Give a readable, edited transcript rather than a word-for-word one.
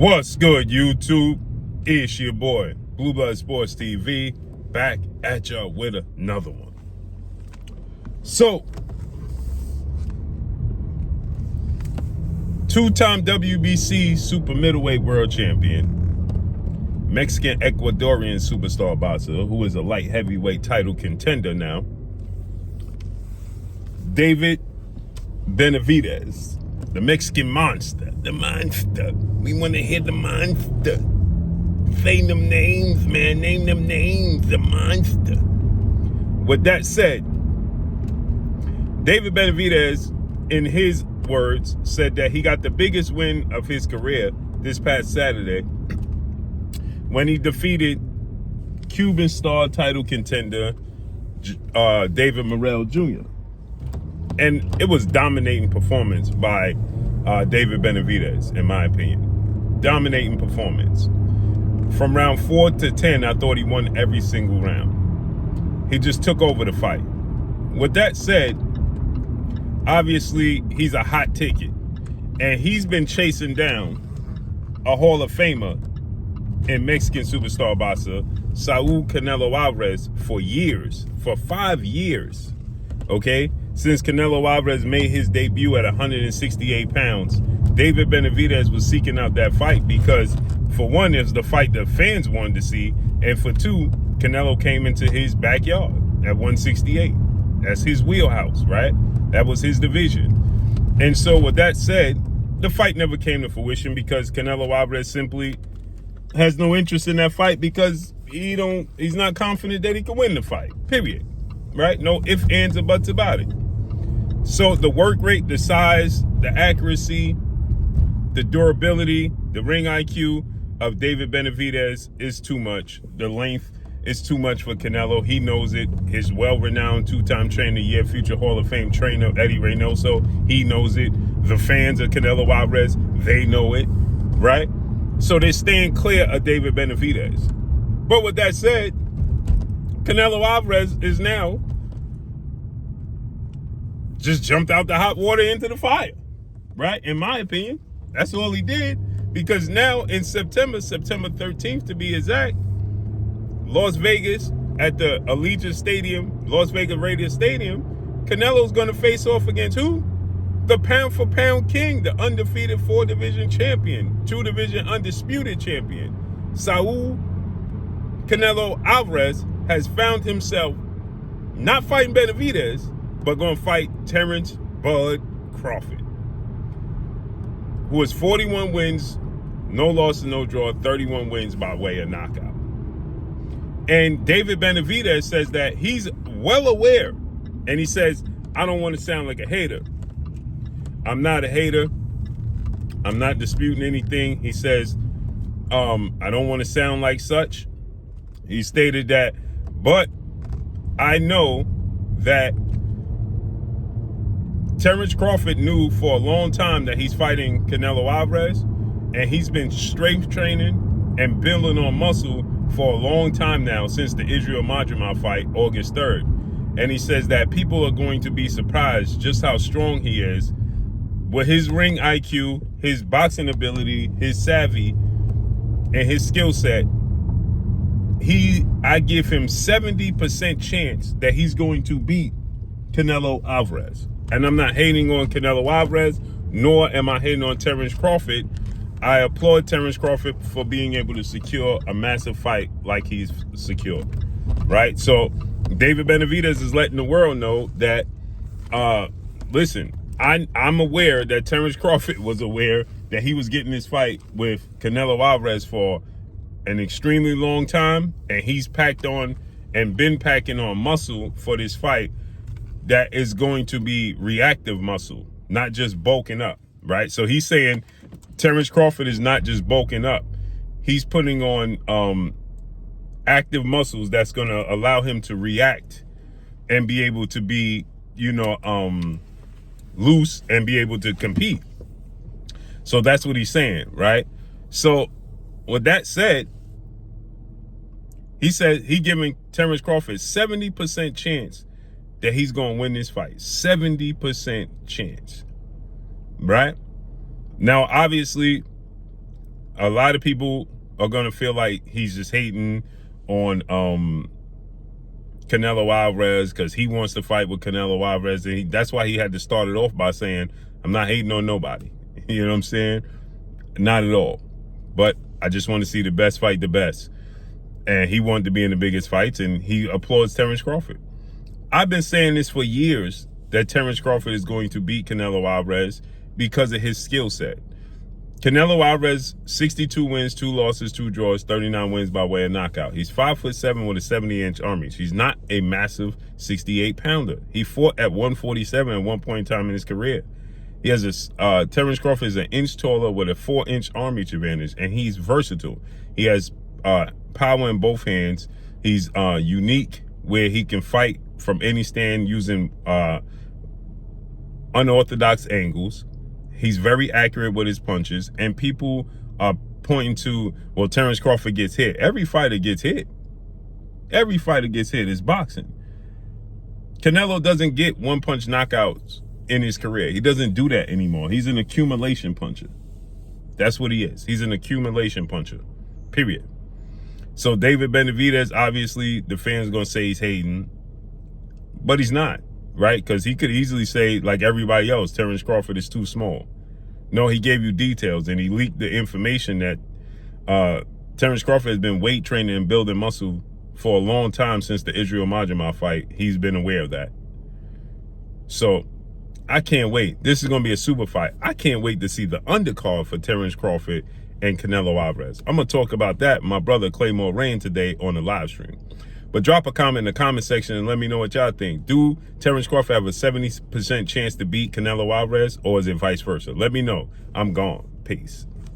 What's good, YouTube? It's your boy, Blue Blood Sports TV, back at y'all with another one. So, two-time WBC super middleweight world champion, Mexican Ecuadorian superstar boxer, who is a light heavyweight title contender now, David Benavidez, the Mexican monster, the monster. We want to hear the monster. Say them names, man. Name them names, the monster. With that said, David Benavidez, in his words, said that he got the biggest win of his career this past Saturday when he defeated Cuban star title contender David Morrell Jr. And it was dominating performance by David Benavidez, in my opinion. Dominating performance. From round 4 to 10, I thought he won every single round. He just took over the fight. With that said, obviously, he's a hot ticket. And he's been chasing down a Hall of Famer in Mexican superstar boxer, Saul Canelo Alvarez, for years. For 5 years. Okay? Since Canelo Alvarez made his debut at 168 pounds, David Benavidez was seeking out that fight because, for one, it's the fight the fans wanted to see, and for two, Canelo came into his backyard at 168. That's his wheelhouse, right? That was his division. And so with that said, the fight never came to fruition because Canelo Alvarez simply has no interest in that fight because he's not confident that he can win the fight, period. Right? No ifs, ands, or buts about it. So the work rate, the size, the accuracy, the durability, the ring IQ of David Benavidez is too much. The length is too much for Canelo. He knows it. His well-renowned two-time trainer of the year, future Hall of Fame trainer Eddie Reynoso, he knows it. The fans of Canelo Alvarez, they know it, right? So they're staying clear of David Benavidez. But with that said, Canelo Alvarez is now just jumped out the hot water into the fire, right? In my opinion, that's all he did. Because now in September 13th to be exact, Las Vegas at the Allegiant Stadium, Las Vegas Raiders Stadium, Canelo's going to face off against who? The pound for pound king, the undefeated 4-division champion, 2-division undisputed champion. Saul Canelo Alvarez has found himself not fighting Benavidez, but going to fight Terence Bud Crawford, who has 41 wins, no loss and no draw, 31 wins by way of knockout. And David Benavidez says that he's well aware, and he says, I don't want to sound like a hater. I'm not a hater. I'm not disputing anything. He says, I don't want to sound like such. He stated that, but I know that Terence Crawford knew for a long time that he's fighting Canelo Alvarez, and he's been strength training and building on muscle for a long time now, since the Israel Madrimov fight, August 3rd. And he says that people are going to be surprised just how strong he is with his ring IQ, his boxing ability, his savvy, and his skill set. I give him 70% chance that he's going to beat Canelo Alvarez. And I'm not hating on Canelo Alvarez, nor am I hating on Terence Crawford. I applaud Terence Crawford for being able to secure a massive fight like he's secured, right? So David Benavidez is letting the world know that, listen, I'm aware that Terence Crawford was aware that he was getting this fight with Canelo Alvarez for an extremely long time, and he's packed on and been packing on muscle for this fight that is going to be reactive muscle, not just bulking up, right? So he's saying Terence Crawford is not just bulking up. He's putting on active muscles that's going to allow him to react and be able to be, loose and be able to compete. So that's what he's saying, right? So with that said, he said he giving Terence Crawford 70% chance that he's going to win this fight. 70% chance, right? Now, obviously, A lot of people are going to feel like he's just hating on Canelo Alvarez because he wants to fight with Canelo Alvarez. And that's why he had to start it off by saying, I'm not hating on nobody. You know what I'm saying? Not at all. But I just want to see the best fight the best. And he wanted to be in the biggest fights, and he applauds Terence Crawford. I've been saying this for years, that Terence Crawford is going to beat Canelo Alvarez because of his skill set. Canelo Alvarez, 62 wins, 2 losses, 2 draws, 39 wins by way of knockout. He's 5'7" with a 70-inch arm reach. He's not a massive 68-pounder. He fought at 147 at one point in time in his career. He has a Terence Crawford is an inch taller with a 4-inch arm reach advantage, and he's versatile. He has power in both hands. He's unique where he can fight from any stand using unorthodox angles. He's very accurate with his punches, and people are pointing to, well, Terence Crawford gets hit. Every fighter gets hit. Every fighter gets hit. It's boxing. Canelo doesn't get one-punch knockouts in his career. He doesn't do that anymore. He's an accumulation puncher. That's what he is. He's an accumulation puncher, period. So David Benavidez, obviously, the fans are going to say he's hating, but he's not. Right? Because he could easily say, like everybody else, Terence Crawford is too small. No, he gave you details, and he leaked the information that Terence Crawford has been weight training and building muscle for a long time since the Israel Majima fight. He's been aware of that. So I can't wait. This is going to be a super fight. I can't wait to see the undercard for Terence Crawford and Canelo Alvarez. I'm going to talk about that, my brother Claymore Rain, today on the live stream. But drop a comment in the comment section and let me know what y'all think. Do Terence Crawford have a 70% chance to beat Canelo Alvarez, or is it vice versa? Let me know. I'm gone. Peace.